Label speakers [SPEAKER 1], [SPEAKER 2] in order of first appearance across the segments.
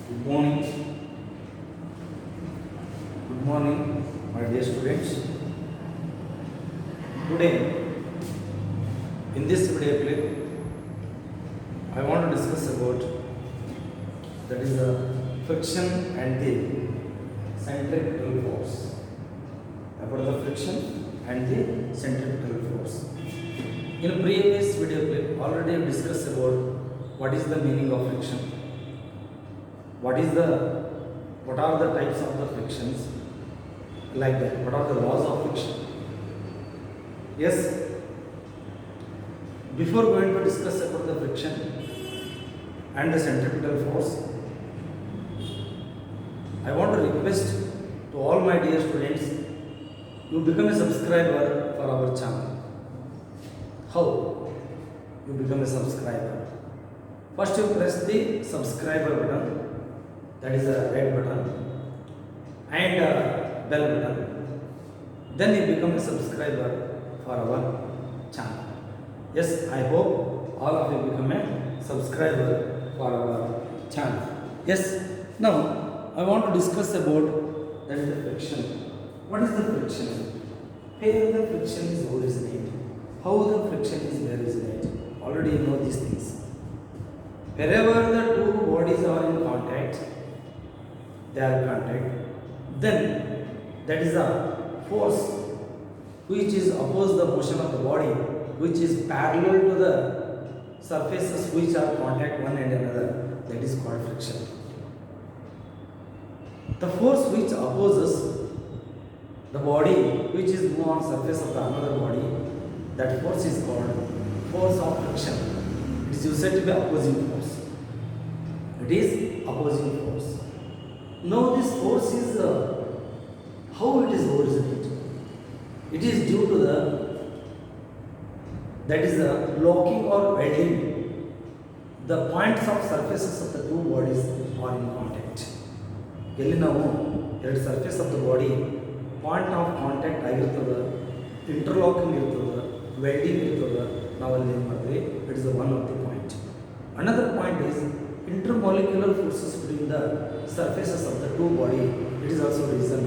[SPEAKER 1] Good morning. Good morning, my dear students. Today, in this video clip, I want to discuss about that is the friction and the centrifugal force. About the friction and the centrifugal force. In a previous video clip, already I discussed about what is the meaning of friction, what are the types of the frictions, like that, what are the laws of friction. Yes, before going to discuss about the friction and the centrifugal force, I want to request to all my dear students, you become a subscriber for our channel. How you become a subscriber? First you press the subscriber button, that is a red button, and bell button. Then you become a subscriber for our channel. Yes, I hope all of you become a subscriber for our channel. Yes, now I want to discuss about that is the friction. What is the friction? Where the friction is originate? How the friction is originate? Already you know these things. Wherever the two bodies are in contact, then that is a force which is oppose the motion of the body, which is parallel to the surfaces which are contact one and another, that is called friction. The force which opposes the body which is move on surface of the another body, that force is called force of friction. It is used to be opposing force. It is opposing force. Now this force is how it is originated. It is due to that is the locking or welding. The points of surfaces of the two bodies are in contact. ಎಲ್ಲಿ ನಾವು ಎರಡು surface of the body point of contact ಆಗಿರ್ತದೆ, interlocking ಇರ್ತದೆ, welding ಇರ್ತದೆ, ನಾವಲ್ಲಿ ಏನು ಮಾಡಿದ್ವಿ, it is one of the point. Another point is intermolecular forces between the surfaces of the two body. It is also reason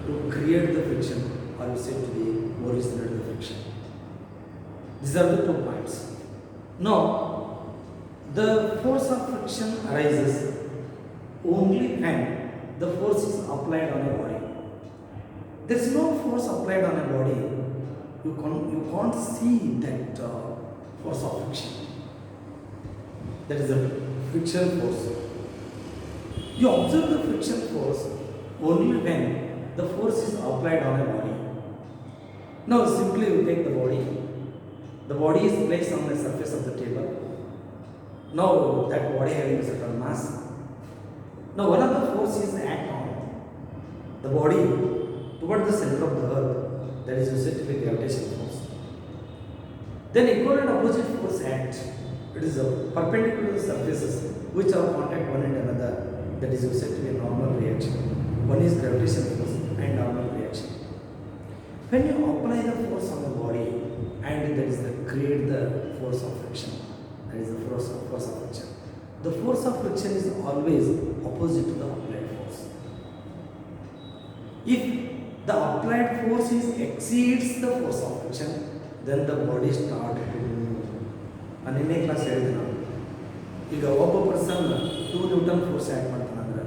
[SPEAKER 1] to create the friction, or you say to be originate the friction. These are the 2 points. Now, the force of friction arises only when the force is applied on a body. There is no force applied on a body. You can't see that force of friction. That is the friction force. You observe the friction force only when the force is applied on a body. Now simply you take the body. The body is placed on the surface of the table. Now that body having a certain mass. Now one of the forces act on the body toward the center of the earth, that is used to be gravitational force. Then equal and opposite force act. It is perpendicular to the surfaces which are contact one and another, that is used to be a normal reaction. One is gravitational force and normal reaction. When you apply the force on the body, and that is create the force of friction, that is the force of friction. The force of friction is always opposite to the applied force. If the applied force exceeds the force of friction, then the body starts to move. ನಾನು ಇನ್ನೇ class ಹೇಳಿದೆ ನಾನು, ಈಗ ಒಬ್ಬ person 2 Newton force act ಮಾಡ್ತಾನಂದ್ರೆ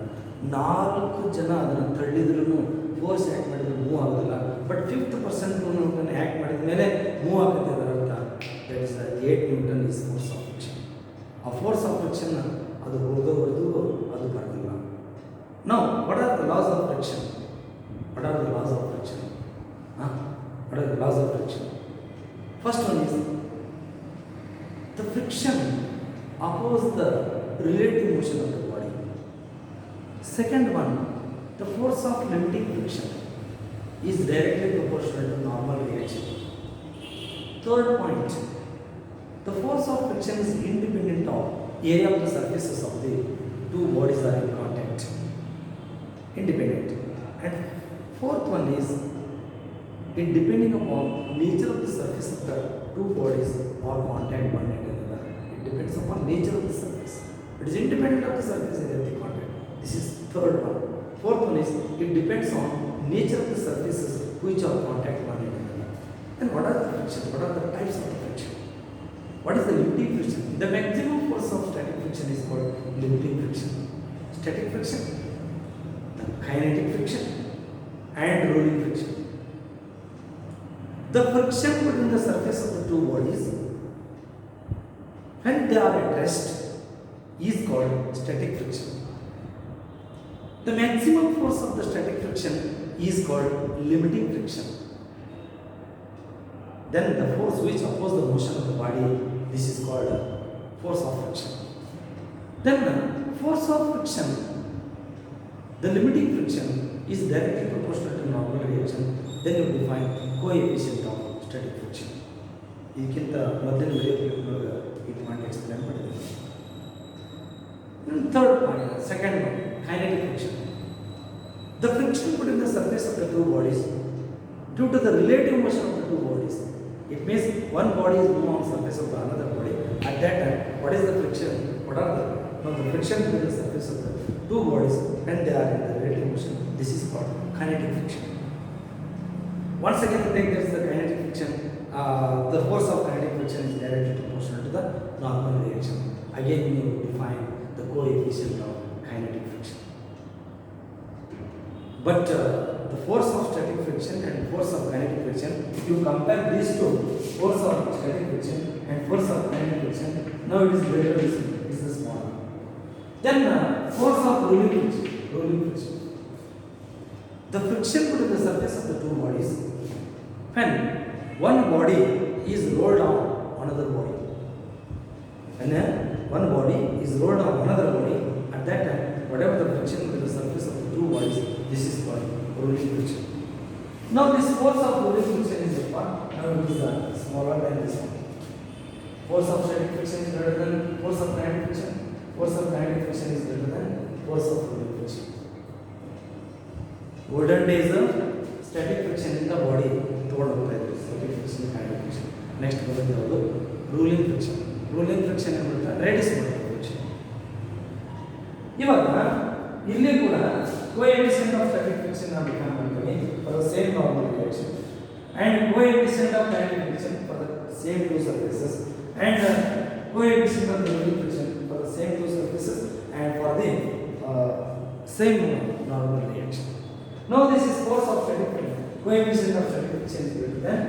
[SPEAKER 1] 4 ಜನ ಅದನ್ನು ತಳ್ಳಿದ್ರೂ force act ಮಾಡಿದ್ರೆ move ಆಗೋದಿಲ್ಲ. But 5th person 2 Newton act ಮಾಡಿದ ಮೇಲೆ ಮೂವ್ ಆಗುತ್ತೆ. ಅದರ ಅರ್ಥ that is 8 Newton is force of friction. ಆ ಫೋರ್ಸ್ ಆಫ್ ಫ್ರಿಕ್ಷನ್ ಅದು ಹೋಗೋವರೆಗೂ ಅದು ಬರೋದಿಲ್ಲ. ನಾವು what are the loss of friction? What are the laws of friction? What are the laws of friction? First one is the friction opposes the relative motion of the body. Second one, the force of limiting friction is directly proportional to normal reaction. Third point, the force of friction is independent of area of the surfaces of the two bodies are in contact. Independent. And fourth one is it depending upon nature of the surface of the two bodies or contact one and another. It depends upon nature of the surface. It is independent of the surface area of the contact. This is third one. Fourth one is it depends on nature of the surfaces which are contact one another. Then what are the friction? What are the types of the friction? What is the limiting friction? The maximum force of static friction is called limiting friction. Static friction, the kinetic friction, and rolling friction. The friction between the surface of the two bodies when they are at rest is called static friction. The maximum force of the static friction is called limiting friction. Then the force which opposes the motion of the body, this is called force of friction. Then force of friction, the limiting friction is directly proportional to normal reaction. Then you define coefficient of static friction. ಇದಕ್ಕಿಂತ ಮೊದಲಿನ ವಿಡಿಯೋಗಳಿಗೆ ಈ point explain ಮಾಡಿದ್ದೀನಿ. Third point, second one, kinetic friction. The friction between the surface of the two bodies due to the relative motion of the two bodies. It means one body is moving on the surface of the another body. At that time, what is the friction? What are the friction between the surface of the two bodies when they are in the relative motion? This is called kinetic friction. Once again, take this the kinetic friction. The force of kinetic friction is directly proportional to the normal reaction. Again, you define the coefficient of kinetic friction. But the force of static friction and force of kinetic friction, if you compare these two, force of static friction and force of kinetic friction, now it is greater, this is smaller. Then force of rolling friction. The friction between the surface of the two bodies when one body is rolled on another body. When one body is rolled on another body, at that time, whatever the friction between the surface of the two bodies, this is called rolling friction. Now this force of rolling friction is what? Now it is smaller than this one. Force of static friction is greater than force of kinetic friction. Force of kinetic friction is greater than force of rolling friction. Olden days static friction in the body ತಗೊಂಡೋಗ್ತಾ ಇದ್ರು. static friction, kinetic friction. Next ಬರೋದು ಯಾವುದು? Rolling friction. Rolling friction ಏನ್ಬಿಡುತ್ತೆ? Reduce ಮಾಡುತ್ತೆ friction. ಇವಾಗ ಇಲ್ಲಿ ಕೂಡ coefficient of static friction ನಾವು ಡಿಫೈನ್ ಮಾಡ್ತೀವಿ for the same normal reaction and coefficient of kinetic friction for the same two surfaces and coefficient of rolling friction for the same two surfaces and for the same normal reaction. Now this is force of static friction. Coefficient of static friction is greater than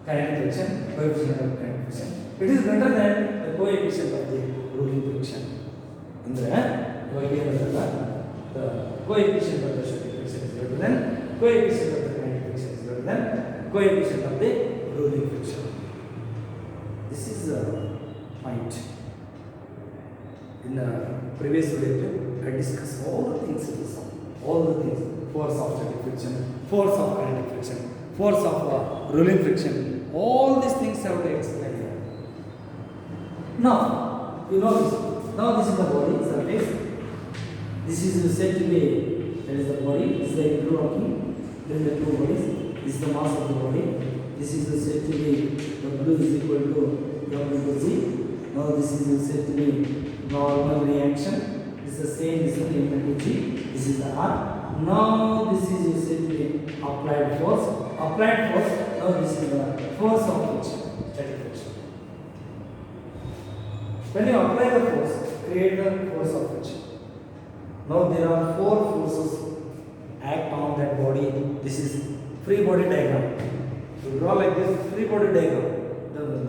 [SPEAKER 1] kinetic friction. Coefficient of kinetic friction, it is greater than the coefficient of the rolling friction. ಅಂದ್ರೆ ಇವಾಗ ಏನಂತಲ್ಲ, the coefficient of the static friction is greater than coefficient of the kinetic friction is greater than coefficient of the rolling friction. This is a point. In the previous video, I discussed all the things in this one. All the things, force of static friction, force of kinetic friction, force of rolling friction, all these things have to explain here. Now, you know this. Now this is the body surface. This is said to be, that is the body, this is the interlocking, then the two bodies, this is the mass of the body, this is said to be W is equal to M into Z. Now this is said to be normal reaction. This is the same, this is M into G. This is the R. Now this is said to be applied force. Applied force. Now this is the force of friction, static friction. When you apply the force, create the force of friction. Now there are four forces act on that body. This is free body diagram. You draw like this free body diagram.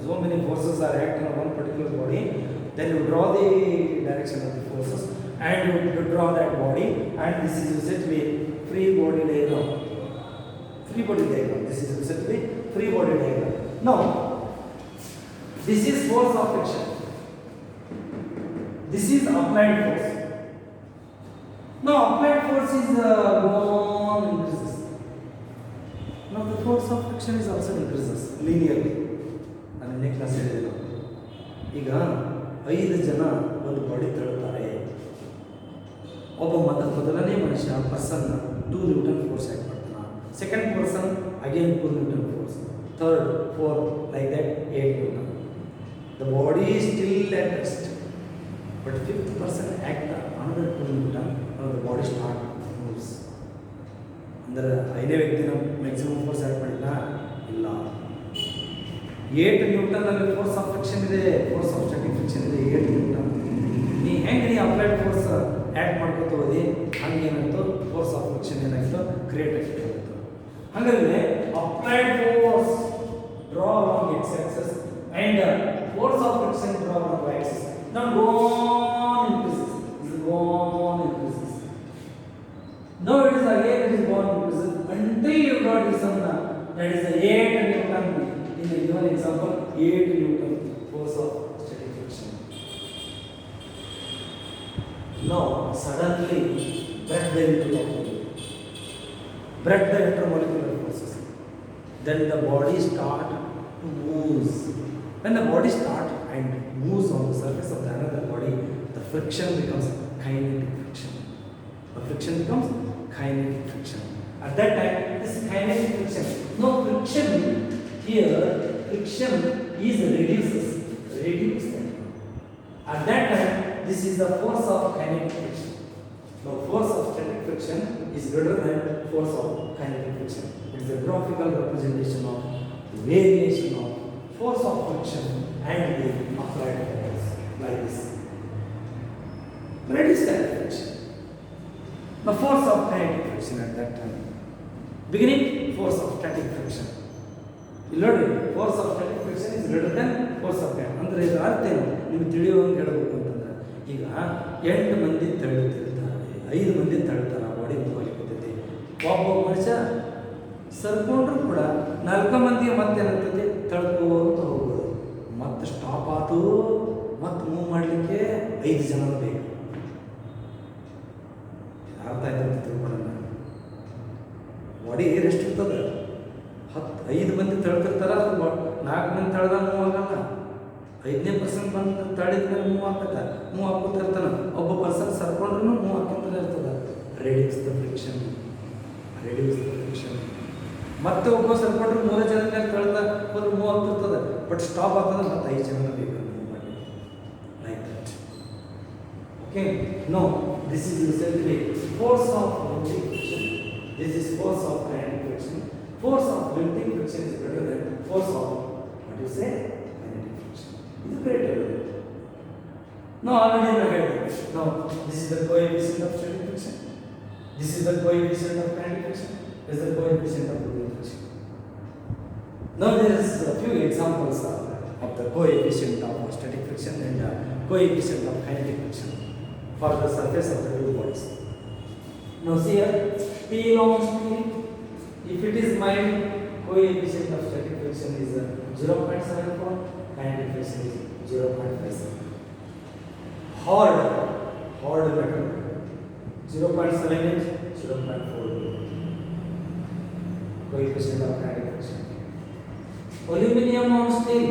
[SPEAKER 1] So many forces are acting on one particular body. Then you draw the direction of the forces and you draw that body, and this is said to be free body diagram. Free body diagram. This is said to be free body diagram. Now, this is force of friction. This is applied force. Now, applied force is gone increases. Now, the force of friction is also increases linearly. And next class ಈಗ 5 ಜನ ಒಂದು body ತಳ್ಳುತ್ತಾರೆ. ಒಬ್ಬ ಮೊದಲನೇ ಮನುಷ್ಯ person 2 Newton force act ಮಾಡ್ತಾನೆ. Second person again 2 Newton force. Third 4 like that 8 Newton. The body is still at rest, but fifth person act another 2 Newton body start moves. ಅಂದರೆ 5ನೇ ವ್ಯಕ್ತಿನ ಮ್ಯಾಕ್ಸಿಮಮ್ ಫೋರ್ಸ್ ಆ್ಯಡ್ ಮಾಡಿಲ್ಲ, ಇಲ್ಲ. 8 ನ್ಯೂಟನ್ನಲ್ಲಿ force of friction ಇದೆ, force of static friction ಇದೆ 8 Newton. ನೀ applied force add ಮಾಡ್ಕೊತ ಹೋದಿ, ಹಂಗೆ ಏನಾಯ್ತು ಫೋರ್ಸ್ ಆಫ್ ಫ್ರಿಕ್ಷನ್ ಏನಾಯ್ತು ಕ್ರಿಯೇಟ್ ಆಯಿತು. ಹಾಗಾದರೆ applied force draw along X axis and force of friction draw along Y axis. Now go on increases. It go on increases. Now it is again it is go on increases until you got this one. That is the 8 Newton. In the given example, 8 Newton force of static friction. Now suddenly break the intermolecular forces. Then the body start to move. When the body start and moves on the surface of the another body, the friction becomes kinetic friction. The friction becomes kinetic friction. At that time, this kinetic friction, no friction here, friction is reduced. At that time, this is the force of kinetic friction. Now, force of static friction is greater than force of kinetic friction. It is a graphical representation of the variation of force of friction and the applied force, like this. What is kinetic friction? The force of kinetic friction at that time. Beginning, force of static friction. You learn it. Force of static friction is greater than force of kinetic. ಅಂದರೆ ಇದರ ಅರ್ಥ ಏನು ನಿಮಗೆ ತಿಳಿಯುವಂಗೆ ಹೇಳಬೇಕು ಅಂತಂದ್ರೆ, ಈಗ 8 ಮಂದಿ ತಳ್ಳುತ್ತಿರ್ತಾರೆ, 5 ಮಂದಿ ತಳ್ಳುತ್ತಾರೆ, ಆ ಬಾಡಿ ಮೂವ್ ಆಗ್ತೈತಿ. ಒಬ್ಬ ಮನುಷ್ಯ ಸರ್ಕೊಂಡ್ರು ಕೂಡ 4 ಮಂದಿಗೆ ಮತ್ತೇನಾಗ್ತದೆ ತಳ್ಕೋತ ಹೋಗೋದು, ಮತ್ತೆ ಸ್ಟಾಪ್ ಆತು, ಮತ್ತೆ ಮೂವ್ ಮಾಡಲಿಕ್ಕೆ 5 ಜನ ಬೇಕು. ಅರ್ಥ ಆಯ್ತು ಅಂತ ತಿಳ್ಕೊಳ್ಳೋಣ. ಬಾಡಿ ರೆಸ್ಟ್ ಇರ್ತದೆ, 5 ಮಂದಿ ತಳ್ತಿರ್ತಾರೆ, 4 ಮಂದಿ ತಳ್ದಾಗ ಮೂವ್ ಆಗಲ್ಲ. 5% ಬಂದು ತಳಿದ ಮೇಲೆ ಮೂವ್ ಆಗ್ತದೆ, ಮೂವ್ ಹಾಕೋತಿರ್ತಾನೆ. ಒಬ್ಬ ಪರ್ಸನ್ ಸರ್ಕೊಂಡ್ರೂ ಮೂವ್ ಹಾಕೊಂತಾನೆ ಇರ್ತದೆ. Reduce the friction. ಮತ್ತೆ ಒಬ್ಬ ಸರ್ಕೊಂಡ್ರು 3 ಜನ ಮೇಲೆ ತಳ್ದ ಹೋದ್ರೆ ಮೂವ್ ಆಗ್ತಿರ್ತದೆ, ಬಟ್ ಸ್ಟಾಪ್ ಆಗ್ತದೆ, ಮತ್ತೆ 5 ಜನ ಬೇಕು ಮೂವ್ ಮಾಡಿ. Like that. Okay, no this is recently force of lifting friction. This is force of kinetic friction. Force of lifting friction is greater than force of what you say kinetic friction. It is greater. Now already I had it. Now this is the coefficient of static friction. This is the coefficient of kinetic friction. This is the coefficient of lifting friction. Now there is a few examples of the coefficient of static friction and coefficient of kinetic friction for the surface of the two bodies. Now see here, steel on steel. If it is mild, coefficient of static friction is 0.74, kinetic friction is 0.57. Hard metal 0.78, 0.42. Coefficient of kinetic friction. Aluminium on steel,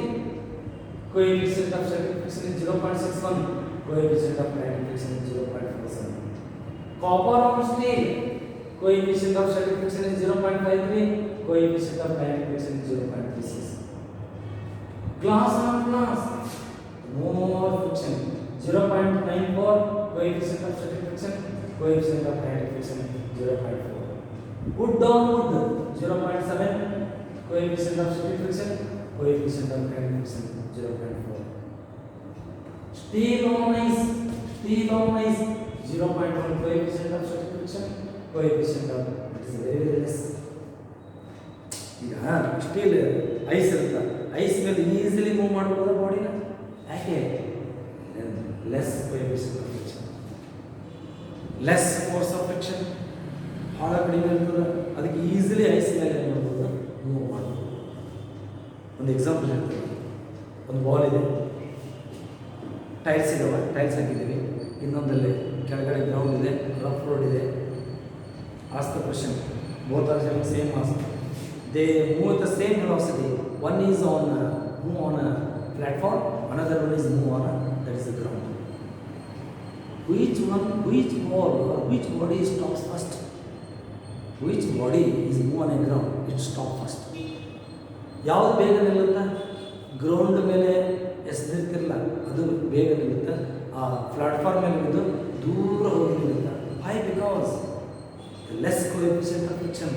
[SPEAKER 1] coefficient of static friction is 0.61, coefficient of kinetic friction is 0.47. Copper on steel, coefficient of static friction is 0.53, coefficient of kinetic friction is 0.36. Glass on glass, more friction, 0.94, coefficient of static friction, coefficient of kinetic friction 0.4. Wood on wood, 0.7, coefficient of static friction, coefficient of kinetic friction 0.4. Steel on ice, 0.1, coefficient of static friction, coefficient of it is very less. ಈಗ steel ice ಇರುತ್ತೆ, ice ಮೇಲೆ easily move ಮಾಡ್ಬೋದು ಬಾಡಿನ. ಯಾಕೆ? Less coefficient of friction, less force of friction, ಭಾಳ ಕಡಿಮೆ ಇರ್ತದೆ, ಅದಕ್ಕೆ ಈಸಿಲಿ ಐಸ್ ಮೇಲೆ ಏನು ಮಾಡ್ಬೋದು, ಮೂವ್ ಮಾಡ್ಬೋದು. ಒಂದು ಎಕ್ಸಾಂಪಲ್ ಹೇಳ್ತೀನಿ. ಒಂದು ಬಾಲ್ ಇದೆ, ಟೈಲ್ಸ್ ಇದಾವೆ, ಟೈಲ್ಸ್ ಹಾಕಿದ್ದೀವಿ. ಇನ್ನೊಂದಲ್ಲಿ ಕೆಳಗಡೆ ಗ್ರೌಂಡ್ ಇದೆ, ರಫ್ ರೋಡ್ ಇದೆ. Ask the question. Both are having same mass. They move at the same velocity. One is on move on a platform, another one is move on that is the ground. Which ball or which body stops first? Which body is move on a ground? It stops first. ಯಾವುದು ಬೇಗ ನಿಲ್ಲುತ್ತಾ? Ground ಮೇಲೆ ಎಸೆದಿರ್ತಿರಲ್ಲ, ಅದು ಬೇಗ ನಿಲ್ಲುತ್ತೆ. ಆ platform ಮೇಲೆ ಇದ್ದು ದೂರ ಹೋಗಿ ನಿಲ್ಲುತ್ತೆ. Why? Because coefficient of friction?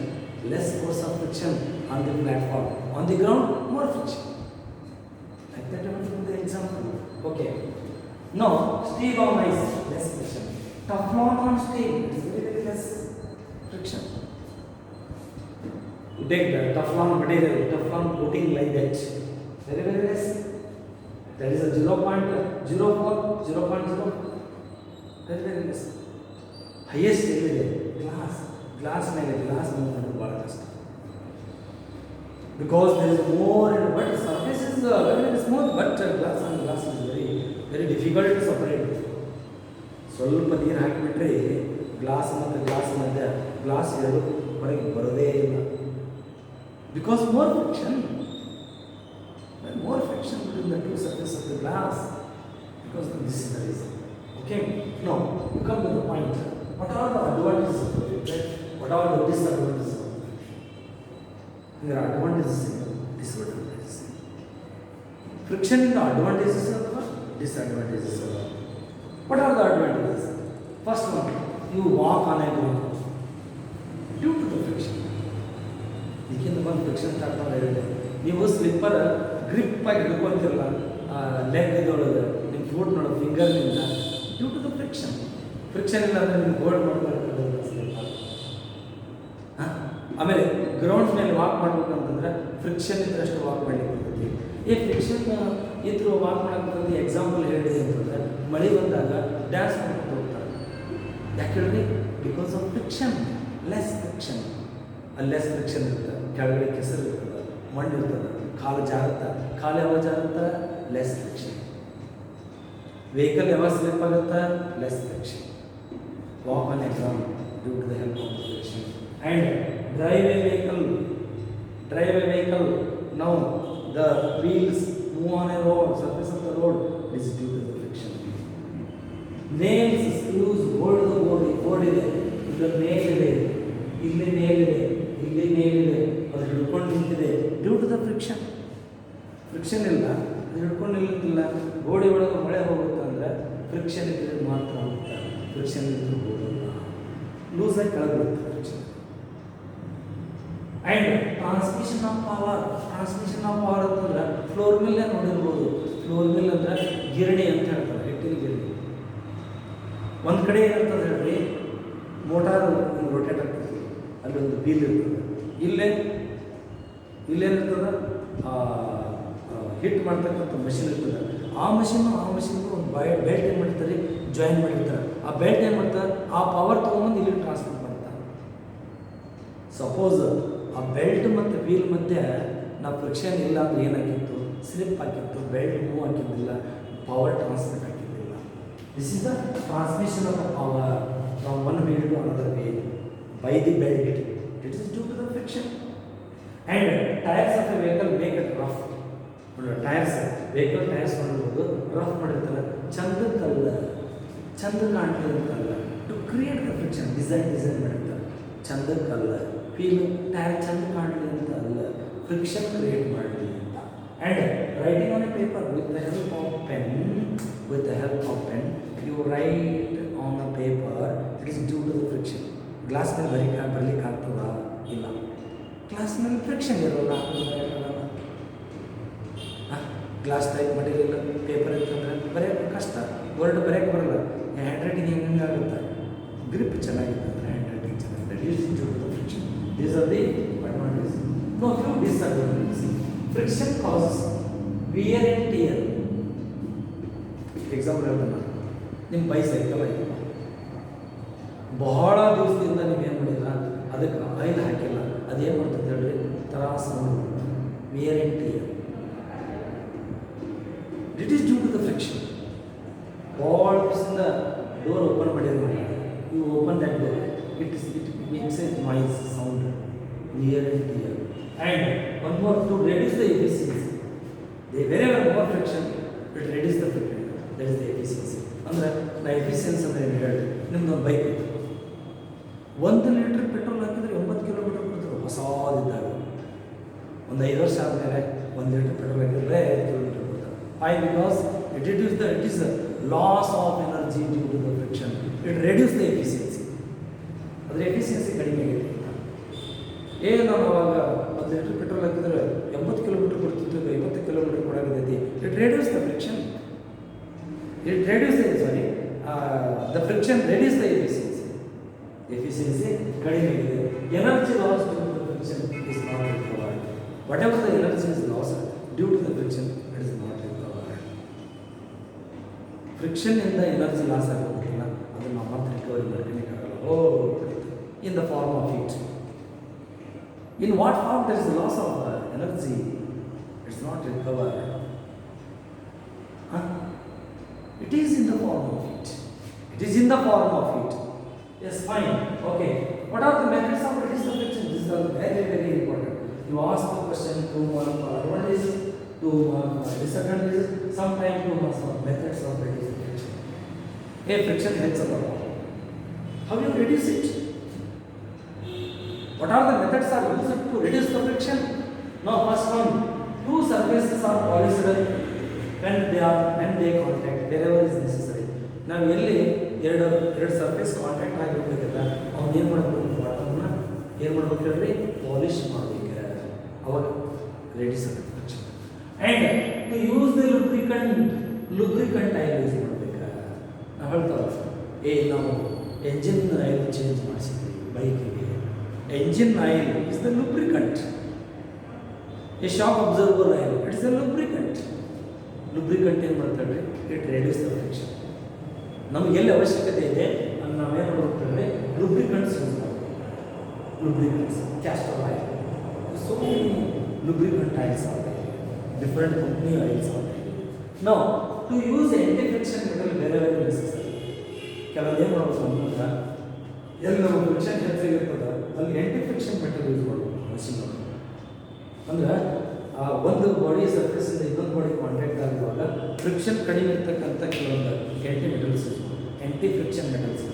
[SPEAKER 1] Less force of friction on the platform. On the ground, more friction. Like that one from the example. Okay. Now, steel on ice, less friction. Teflon on steel, it is very less friction. You take the Teflon material, Teflon coating like that, very less. That is a 0.04, 0.0, very less. Highest area, glass movement bhal kashta. Because there is more, but surface is very smooth, but glass and glass is very difficult to separate. ಸ್ವಲ್ಪ ನೀರು ಹಾಕಿಬಿಟ್ರೆ glass ಮತ್ತು glass ಮಧ್ಯೆ glass ಎರಡು ಹೊರಗೆ ಬರೋದೇ ಇಲ್ಲ. Because more friction between the two surfaces of the glass, because this is the reason. Okay, now you come to the point. What are the advantages of it? What are the disadvantages of it? There are advantages and disadvantages. Friction in the advantages or disadvantages. What are the advantages? First one, you walk on a ground due to the friction. ಇದಕ್ಕಿಂತ ಒಂದು friction start ಮಾಡಿ ಹೇಳಿದೆ. ನೀವು slipper grip ಆಗಿ ಹಿಡ್ಕೊಂತಿರಲ್ಲ leg ಇದೊಳಗೆ ನಿಮ್ಮ foot ನೋಡೋ ಫಿಂಗರ್ನಿಂದ due to the friction. Friction ಇಲ್ಲ ಅಂದರೆ ನಿಮ್ಗೆ ಹೋಲ್ಡ್ ಮಾಡ್ಕೊಳ್ಳೋದು ಸ್ಲಿಪ್ಪರ್. ಆಮೇಲೆ ಗ್ರೌಂಡ್ ಮೇಲೆ ವಾಕ್ ಮಾಡ್ಬೇಕಂತಂದ್ರೆ ಫ್ರಿಕ್ಷನ್ ಇದ್ದರಷ್ಟು ವಾಕ್ ಮಾಡಲಿಕ್ಕೆ ಬರ್ತೈತಿ. ಈ ಫ್ರಿಕ್ಷನ್ ಇದ್ರು ವಾಕ್ ಮಾಡೋಕ್ಕಂತ ಎಕ್ಸಾಂಪಲ್ ಹೇಳಿದೆ ಅಂತಂದರೆ ಮಳೆ ಬಂದಾಗ ಡ್ಯಾನ್ಸ್ ಮಾಡ್ಕೊಂಡು ಹೋಗ್ತಾರೆ. ಯಾಕೆ ಹೇಳಿದ್ರಿ? Because of friction. Less friction. ಅಲ್ಲಿ ಲೆಸ್ ಫ್ರಿಕ್ಷನ್ ಇರ್ತದೆ, ಕೆಳಗಡೆ ಕೆಸರು ಇರ್ತದೆ, ಮಣ್ಣು ಇರ್ತದೆ, ಕಾಲು ಜಾರುತ್ತಾ. ಕಾಲು ಯಾವಾಗ ಜಾರುತ್ತಾ? Less friction. ವೆಹಿಕಲ್ ಯಾವಾಗ ಸ್ಲಿಪ್ ಆಗುತ್ತಾ? Less friction. Walk on a ground due to the help of friction. And drive a vehicle, now the wheels move on a road, surface of the road is due to the friction. Nails, screws, hold the board ಇದೆ, ಇಲ್ಲಿ nail ಇದೆ, ಇಲ್ಲಿ nail ಇದೆ, ಇಲ್ಲಿ nail ಇದೆ, ಅದು ಹಿಡ್ಕೊಂಡು ನಿಂತಿದೆ due to the friction. Friction ಇಲ್ಲ, ಅದು ಹಿಡ್ಕೊಂಡು ನಿಲ್ಲುತ್ತಿಲ್ಲ. ಗೋಡೆ ಒಳಗೆ ಮಳೆ ಹೋಗುತ್ತೆ ಅಂದರೆ ಫ್ರಿಕ್ಷನ್ ಇದ್ದರೆ ಮಾತ್ರ ಹೋಗುತ್ತೆ. ಫ್ರಿಕ್ಷನ್ ಇದ್ದರೂ ಹೋಗಲ್ಲ, ಲೂಸಾಗಿ ಕೆಳಗಿರುತ್ತೆ friction. And transmission of power ಅಂತಂದ್ರೆ ಫ್ಲೋರ್ ಮಿಲ್ ನೋಡಿರ್ಬೋದು. ಫ್ಲೋರ್ ಮಿಲ್ ಅಂದರೆ ಗಿರಣಿ ಅಂತ ಹೇಳ್ತಾರೆ, ಹಿಟ್ಟಿನ ಗಿರಣಿ. ಒಂದು ಕಡೆ ಏನಿರ್ತದೆ ಹೇಳ್ರಿ, ಮೋಟಾರು ರೊಟೇಟ್ ಆಗ್ತದೆ, ಅಲ್ಲಿ ಒಂದು ವೀಲ್ ಇರ್ತದೆ. ಇಲ್ಲೇನಿರ್ತದೆ ಹಿಟ್ ಮಾಡ್ತಕ್ಕಂಥ ಮಷಿನ್ ಇರ್ತದೆ. ಆ ಮಷಿನ್ಗೂ ಒಂದು ಬೆಲ್ಟ್ ಏನು ಮಾಡ್ತಾರೆ, ಜಾಯಿನ್ ಮಾಡಿರ್ತಾರೆ. ಆ ಬೆಲ್ಟ್ ಏನು ಮಾಡ್ತಾರೆ, ಆ ಪವರ್ ತೊಗೊಂಬಂದು ಇಲ್ಲಿ ಟ್ರಾನ್ಸ್ಫರ್ ಮಾಡ್ತಾರೆ. ಸಪೋಸ್ ಆ ಬೆಲ್ಟ್ ಮತ್ತು ವೀಲ್ ಮಧ್ಯೆ ನಾವು ಫ್ರಿಕ್ಷನ್ ಇಲ್ಲ ಅಂದರೆ ಏನಾಗಿತ್ತು, ಸ್ಲಿಪ್ ಆಗಿತ್ತು, ಬೆಲ್ಟ್ ಮೂವ್ ಆಗಿದ್ದಿಲ್ಲ, ಪವರ್ ಟ್ರಾನ್ಸ್ಮಿಟ್ ಆಗಿದ್ದಿಲ್ಲ. This is the transmission of the power from one wheel to another wheel by the belt. It is due to the friction. And tyres of a vehicle make it rough. Tyres, vehicle tyres ಮಾಡಿರ್ಬೋದು, rough ಮಾಡಿರ್ತಾರೆ, ಚಂದ ಕಾಣ್ತಿರ್ತಲ್ಲ. To create the friction, design ಮಾಡಿರ್ತಾರೆ ಚಂದಕ್ಕಲ್ಲ. Feel tyre ಚಂದ ಕಾಣಲಿ ಅಂತ ಅಲ್ಲ, friction create ಮಾಡಲಿ ಅಂತ. And writing on a paper with the help of pen you write on a paper, it is due to the friction. Glass ಮೇಲೆ ಬರಲಿಕ್ಕೆ ಆಗ್ತದ? ಇಲ್ಲ. ಗ್ಲಾಸ್ ಮೇಲೆ ಫ್ರಿಕ್ಷನ್ ಇರೋಲ್ಲ, ಗ್ಲಾಸ್ ಟೈಪ್ ಮಟೀರಿಯಲ್ ಪೇಪರ್ ಇರ್ತಂದ್ರೆ ಬರೆಯೋಕ್ಕೆ ಕಷ್ಟ, ವರ್ಡ್ ಬರೆಯೋಕ್ಕೆ ಬರಲ್ಲ. Hand writing ಹೆಂಗಾಗುತ್ತೆ? ಗ್ರಿಪ್ ಚೆನ್ನಾಗಿತ್ತು ಅಂದರೆ ಹ್ಯಾಂಡ್ ರೈಟಿಂಗ್ ಚೆನ್ನಾಗಿದೆ. It is due to the friction. These are the advantages. No, few disadvantages. Friction causes wear and tear. Example ಹೇಳ್ತಾನೆ, ನಿಮ್ಮ ಬೈಸೈಕಲ್ ಆಯಿತು, ಬಹಳ ದಿವಸದಿಂದ ನೀವೇನು ಮಾಡಿಲ್ಲ, ಅದಕ್ಕೆ ಆಯಿಲ್ ಹಾಕಿಲ್ಲ, ಅದೇನು ಮಾಡ್ತದೆ ಹೇಳ್ರಿ, ತ್ರಾಸ ಮಾಡ್ಬಿಡ್ತದೆ. wear and tear. It is due to the friction. ಭಾಳ ದಿವಸದಿಂದ ಡೋರ್ ಓಪನ್ ಮಾಡಿದ್ರೆ you open that door, it makes a noise, sound, wear and tear. And one more, to reduce the efficiency, wherever more friction, it reduces the friction, that is the efficiency. ಅಂದರೆ ನಾ efficiency ಅಂದರೆ ಏನು ಹೇಳಿ, ನಿಮ್ದೊಂದು bike ಇತ್ತು, 1 litre petrol ಹಾಕಿದ್ರೆ 9 kilometre ಕೊಡ್ತಾರೆ ಹೊಸದಿದ್ದಾಗ. ಒಂದು 5 ವರ್ಷ ಆದಮೇಲೆ 1 ಲೀಟ್ರ್ ಪೆಟ್ರೋಲ್ ಹಾಕಿದ್ರೆ 5 ಕಿಲೋಮೀಟರ್ ಕೊಡ್ತಾರೆ. Why? Because it is a loss of energy due to the friction. It reduces the efficiency. ಅದರ ಎಫಿಷಿಯನ್ಸಿ ಕಡಿಮೆ ಆಗಿದೆ. ನಾವು ಅವಾಗ 1 ಲೀಟರ್ ಪೆಟ್ರೋಲ್ ಹಾಕಿದ್ರೆ 80 ಕಿಲೋಮೀಟರ್ ಕೊಡ್ತಿತ್ತು, 50 ಕಿಲೋಮೀಟರ್ ಕೊಡಾಗೈತಿ. It reduce the friction. It reduces the friction reduces the efficiency. Efficiency ಕಡಿಮೆ ಇದೆ. Energy loss due to the friction is not recovered. Whatever the energy is lost due to the friction, it is not recovered. Friction ಇಂದ energy loss ಆಗೋದಿಲ್ಲ, ಅದನ್ನು ನಾವು ಮತ್ತೆ recovery ಮಾಡಲಿಕ್ಕಾಗಲ್ಲ. In the form of heat. In what form there is loss of energy? It's not recovered. It is in the form of heat. It is in the form of heat. Yes, fine. Okay. What are the methods of reducing the friction? This is very, very important. You ask the question 2 marks for advantages, 2 marks for disadvantages, sometimes 2 marks for methods of reducing friction. Hey, friction helps a lot. How you reduce it? What are the methods are used to reduce the friction? Now, first one, 2 surfaces are polyester when they contact wherever is necessary. ನಾವು ಎಲ್ಲಿ ಎರಡು surface contact ಆಗಿರ್ಬೇಕಲ್ಲ, ಅವ್ನು ಏನು ಮಾಡಬೇಕು, ಬಾಟಮ್ನ ಏನು ಮಾಡ್ಬೇಕು ಹೇಳ್ರಿ, polish ಮಾಡಬೇಕು. ಅವಾಗ ರೆಡ್ಯೂಸ್ ಆಗುತ್ತೆ friction. And to use the lubricant oil use ಮಾಡ್ಬೇಕು. ನಾವು ಹೇಳ್ತಾವೆ ನಾವು ಎಂಜಿನ್ ಆಯಿಲ್ ಚೇಂಜ್ ಮಾಡಿಸಿದ್ವಿ ಬೈಕಿಗೆ. Engine oil is the lubricant. A shock absorber oil it is the lubricant. Lubricant ಏನು ಮಾಡ್ತಾರೆ, ಇಟ್ ರೆಡ್ಯೂಸ್ ದ ಫ್ರಿಕ್ಷನ್. ನಮಗೆ ಎಲ್ಲಿ ಅವಶ್ಯಕತೆ ಇದೆ ಅಲ್ಲಿ ನಾವೇನು ಮಾಡ್ಬೇಕಂದ್ರೆ ಲುಬ್ರಿಕಂಟ್ಸ್ ಯೂಸ್ ಮಾಡಬೇಕು. Lubricants, castor oil, so lubricant oils ಆಗ್ತದೆ, ಡಿಫರೆಂಟ್ ಕಂಪ್ನಿ ಆಯಿಲ್ಸ್ ಆಗ್ತದೆ. ನಾವು to use anti friction metal ಬೇರೆ ಬೇರೆ ನೆಸೆಸರಿ. ಕೆಲವೊಂದು ಏನು ಮಾಡ್ಬೇಕು ಅಂತಂದ್ರೆ ಎಲ್ಲಿ ನಾವು ಫ್ರಿಕ್ಷನ್ ಹೆಚ್ಚಾಗಿರ್ತದೆ ಅಲ್ಲಿ ಆಂಟಿ ಫ್ರಿಕ್ಷನ್ ಮೆಟಲ್ ಯೂಸ್ ಮಾಡಬೇಕು ಮಷಿನ್. ಅಂದ್ರೆ ಒಂದು ಬಾಡಿ ಸರ್ಫೇಸಿಂದ ಇನ್ನೊಂದು ಬಾಡಿ ಕಾಂಟ್ಯಾಕ್ಟ್ ಆಗುವಾಗ ಫ್ರಿಕ್ಷನ್ ಕಡಿಮೆ ಇರ್ತಕ್ಕಂಥ ಕೆಲವೊಂದು anti friction metals.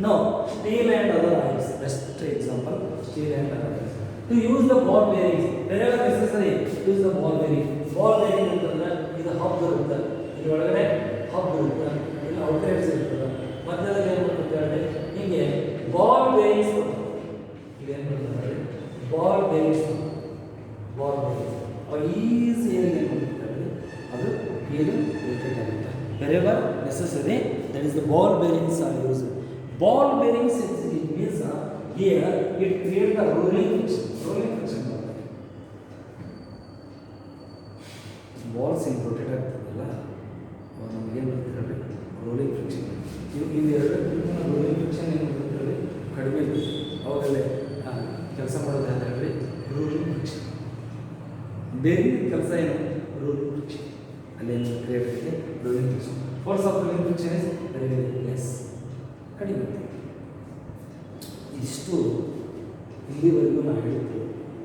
[SPEAKER 1] No steel and other oils, best example steel and other oils. To use the ball bearings wherever necessary, use the ball bearing. Ball bearing ಅಂತಂದ್ರೆ ಇದು hub ಇರುತ್ತೆ, ಇದರೊಳಗಡೆ hub ಇರುತ್ತೆ, ಇಲ್ಲಿ ಔಟ್ಲೈಟ್ಸ್ ಇರ್ತದೆ, ಮಧ್ಯದಲ್ಲಿ ಏನು ಮಾಡ್ತಾರೆ ಹೀಗೆ ಬಾಲ್ ಬೇರಿಂಗ್ಸ್. ಇದೇನು ಮಾಡ್ತಾರೆ, ಬಾಲ್ ಬೇರಿಂಗ್ಸ್. ಬಾಲ್ ಬೇರಿಂಗ್ಸ್ ಈಸಿಯಾಗಿ ಏನು ಮಾಡ್ತಾರೆ, ಅದು ಏನು ಇರಿಟೇಟ್ ಆಗುತ್ತೆ. Wherever necessary, that is the ball bearings are used. Ball bearings it means here it creates the rolling friction. Rolling friction. Balls in rotate ಆಗ್ತದಲ್ಲ, ನಮಗೆ ಏನು ಬರ್ತದೆ ರೋಲಿಂಗ್ ಫ್ರಿಕ್ಷನ್. ಇವು ಎರಡು ರೋಲಿಂಗ್ ಫ್ರಿಕ್ಷನ್ ಏನು ಬರ್ತದೆ ಕಡಿಮೆ ಇರುತ್ತೆ, ಅವಾಗಲೇ ಕೆಲಸ ಮಾಡೋದು ಹೇಳ್ರಿ ರೋಲಿಂಗ್ ಫ್ರಿಕ್ಷನ್. ಬೇರಿಂಗ್ ಕೆಲಸ ಏನು ರೋಲಿಂಗ್ ಫ್ರಿಕ್ಷನ್, ಅಲ್ಲೇನು ಕ್ರಿಯೇಟ್ ಆಗಿದೆ rolling friction. Force of rolling friction is very very less, ಕಡಿಮೆ. ಇಷ್ಟು ಇಲ್ಲಿವರೆಗೂ ನಾವು ಹೇಳಿದ್ದು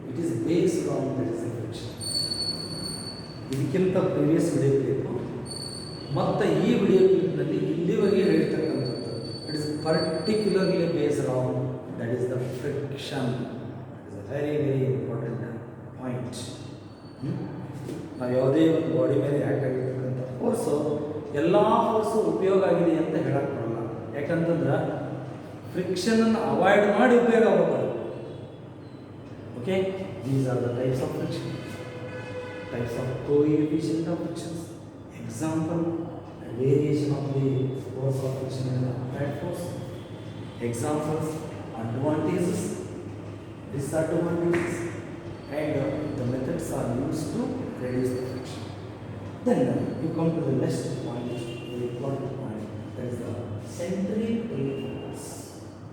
[SPEAKER 1] it is based on reducing friction. ಇದಕ್ಕಿಂತ ಪ್ರೀವಿಯಸ್ ವಿಡಿಯೋ ಕ್ಲಿಪ್ಪು ಮತ್ತು ಈ ವಿಡಿಯೋ ಕ್ಲಿಪ್ನಲ್ಲಿ ಇಲ್ಲಿವರೆಗೆ ಹೇಳ್ತಕ್ಕಂಥದ್ದು it is particularly based on that is the friction. It is a very very important point. ನಾವು ಯಾವುದೇ ಒಂದು ಬಾಡಿ ಮೇಲೆ ಆ್ಯಕ್ಟ್ ಆಗಿರ್ತಕ್ಕಂಥ ಫೋರ್ಸು ಎಲ್ಲ ಫೋರ್ಸು ಉಪಯೋಗ ಆಗಿದೆ ಅಂತ ಹೇಳಕ್ಕೆ ಬರಲ್ಲ. ಯಾಕಂತಂದ್ರೆ ಫ್ರಿಕ್ಷನನ್ನು ಅವಾಯ್ಡ್ ಮಾಡಿ ಉಪಯೋಗ ಆಗ್ಬೋದು. Okay, these are the types of friction, types of coefficient of frictions. Example, variation of the force of friction in the applied force. Examples, advantages, disadvantages, and the methods are used to reduce the friction. Then you come to the next point, the important point, that is the centrifugal force.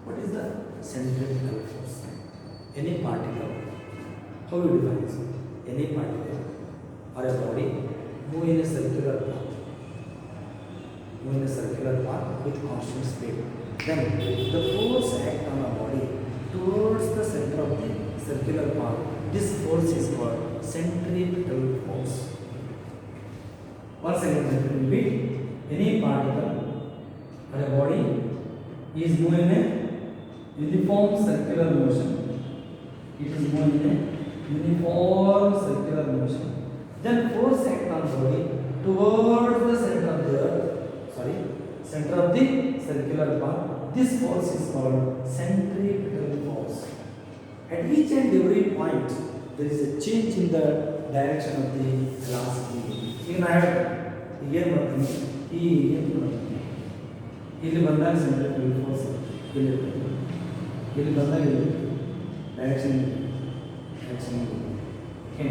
[SPEAKER 1] What is the centrifugal force? Any particle, how you define this? Any particle or a body move in a circular path, with constant speed. Then the force act on a body towards the center of the circular path. This force is called centrifugal force. Once again, let me repeat. Any particle or a body is moving in a uniform circular motion. It is moving in a uniform circular motion. Then force act on body towards the center of the circular path. This force is called centrifugal force. At each and every point, there is a change in the direction of the velocity. ಈಗ ನಾ ಹೇಳ್ತೀನಿ ಏನು ಮಾಡ್ತೀನಿ ಇಲ್ಲಿ ಬಂದಾಗ centrifugal force ಇಲ್ಲಿ ಬಂದಾಗ direction okay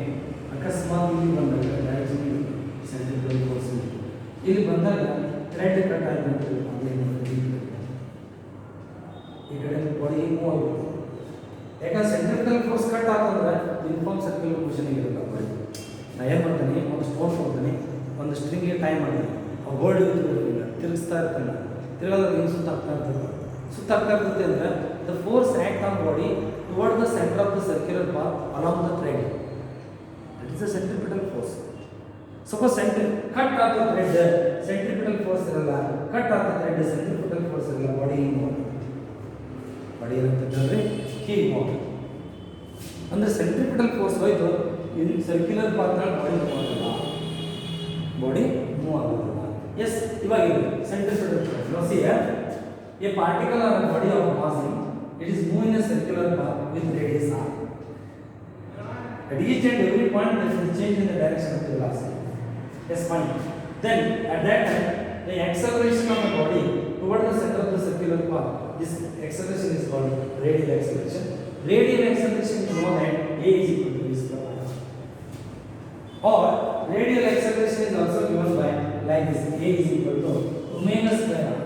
[SPEAKER 1] ಅಕಸ್ಮಾತ್ ಇಲ್ಲಿ ಬಂದಾಗ ಡೈರೆಕ್ಷನ್ ಸೆಂಟ್ರಿಫ್ಯೂಗಲ್ ಫೋರ್ಸ್ ಇಲ್ಲಿ ಬಂದಾಗ ಥ್ರೆಡ್ ಕಟ್ ಆಯ್ತು ಈ ಕಡೆ ಬಾಡಿ ಮೂವ್ ಆಗುತ್ತೆ ಯಾಕಂದ್ರೆ ಸೆಂಟ್ರಿಫ್ಯೂಗಲ್ ಫೋರ್ಸ್ ಕಟ್ ಆತಂದ್ರೆ ಯೂನಿಫಾರ್ಮ್ ಸರ್ಕ್ಯುಲರ್ ಮೋಷನ್ ಇರುತ್ತೆ ಬಾಡಿ ನಾ ಏನು ಮಾಡ್ತೀನಿ ಒಂದು ಸ್ಟೋನ್ ಕೊಡ್ತೀನಿ ಒಂದು ಸ್ಟ್ರಿಂಗ್ಗೆ ಟೈ ಮಾಡ್ತೀನಿ ಆ ಗೋಲ್ಡ್ ಇರೋದಿಲ್ಲ ತಿರುಗಿಸ್ತಾ ಇರ್ತಾನೆ ತಿರುಗೋದಾಗ ಏನು ಸುತ್ತಾಗ್ತಾ ಇರ್ತದೆ ಅಂದರೆ the force act on body toward the centre of the circular path along the thread that is the centripetal force suppose cut ಆದ ಥ್ರೆಡ್ ಸೆಂಟ್ರಿಪಿಟಲ್ ಫೋರ್ಸ್ ಇರಲ್ಲ ಕಟ್ ಆದ ಥ್ರೆಡ್ ಸೆಂಟ್ರಿಪಿಟಲ್ ಫೋರ್ಸ್ ಇರಲ್ಲ ಬಾಡಿ ಏನಂತಂದ್ರೆ ಹೀಗೆ ಮೂವ್ ಅಂದರೆ centripetal force ಹೋಯ್ತು in circular ಪಾತ್ನಲ್ಲಿ body move ಆಗೋದಿಲ್ಲ ಎಸ್ ಇವಾಗ ಸೆಂಟ್ರಿಪಿಟಲ್ ಫೋರ್ಸ್ ನಾವು see a particle or body of mass it is move in a circular path with radius r at each and every point there is a change in the direction of the velocity. Yes, fine. Then at that time the acceleration of the body toward the center of the circular path, this acceleration is called radial acceleration. Radial acceleration is known as a is equal to v square r. Or radial acceleration is also given by like this, a is equal to omega square r.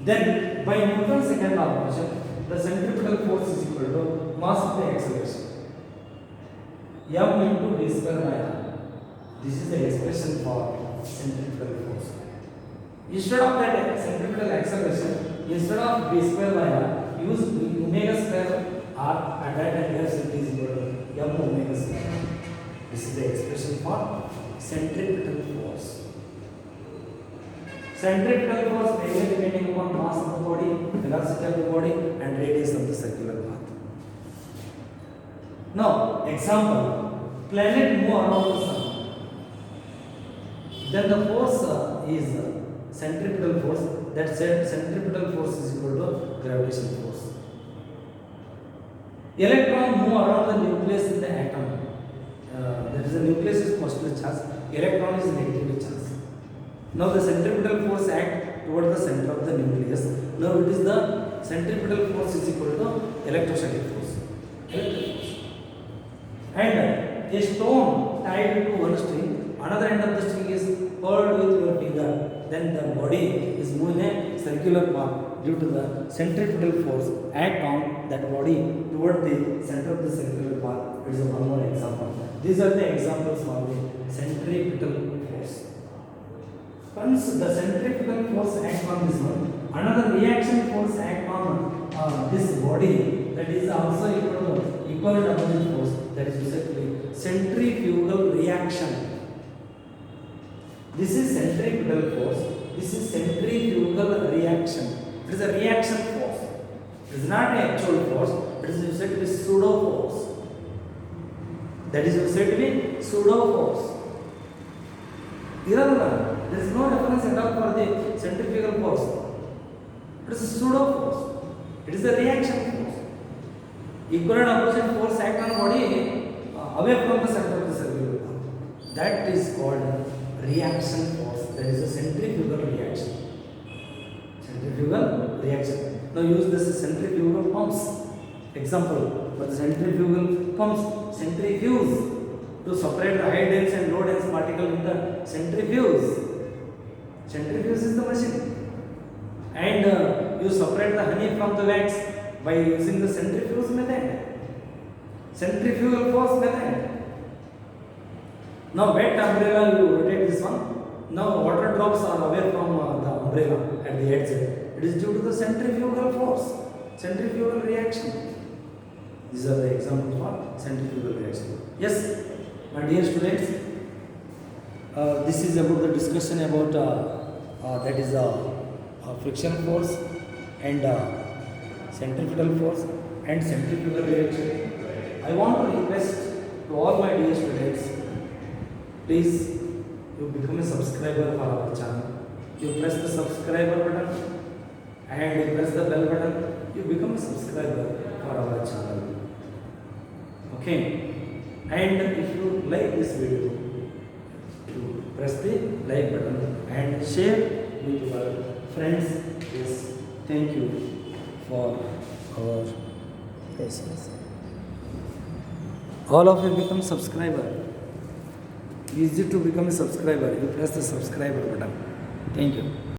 [SPEAKER 1] Then by Newton's second law of motion, the centripetal force is equal to mass of the acceleration, m into v square by r. This is the expression for centripetal force. Instead of that centripetal acceleration, instead of v square by r, use omega square r, and that is equal to m omega square. This is the expression for centripetal force. Centripetal force mainly depending upon mass of the body, velocity of the body, and radius of the circular path. Now, example: planet move around the sun. Then the force is centripetal force. That centripetal force is equal to gravitational force. Electron move around the nucleus in the atom. That is, the nucleus is positively charged. Electron is negatively charged. Now the centripetal force act toward the center of the nucleus. Now it is the centripetal force is equal to electrostatic force. And a stone tied to one string, another end of the string is held with your finger, then the body is moving a circular path due to the centripetal force act on that body toward the center of the circular path. It is one more example. These are the examples for the centripetal force. Once the centripetal force acts on this one, another reaction force act on this body, that is also equal to equivalent opposite force, that is basically centrifugal reaction. This is centripetal force, this is centrifugal reaction. It is a reaction force. It is not an actual force, it is said to be pseudo force. That is said to be pseudo force. There is no reference at all for the centrifugal force. It is a pseudo force. It is a reaction force. Equivalent opposite force act on body away from the center of the circular path. That is called reaction force. That is a centrifugal reaction. Centrifugal reaction. Now use this centrifugal pumps. Example for the centrifugal pumps: centrifuge to separate the high dense and low dense particle in the centrifuge. Centrifuge is the machine, and you separate the honey from the wax by using the centrifuge method, centrifugal force method. Now wet umbrella, you rotate this one. Now water drops are away from the umbrella at the edge. It is due to the centrifugal force, centrifugal reaction. These are the examples for centrifugal reaction. Yes, my dear students, this is about the discussion about that is friction force and centripetal force and centrifugal reaction. I want to request to all my dear students, please you become a subscriber for our channel. You press the subscriber button and you press the bell button. You become a subscriber for for our channel. Okay, and if you like this video, you press the like button and share with your friends. Yes, thank you for our patience. All of you become subscriber. Easy to become a subscriber. You press the subscriber button. Thank you.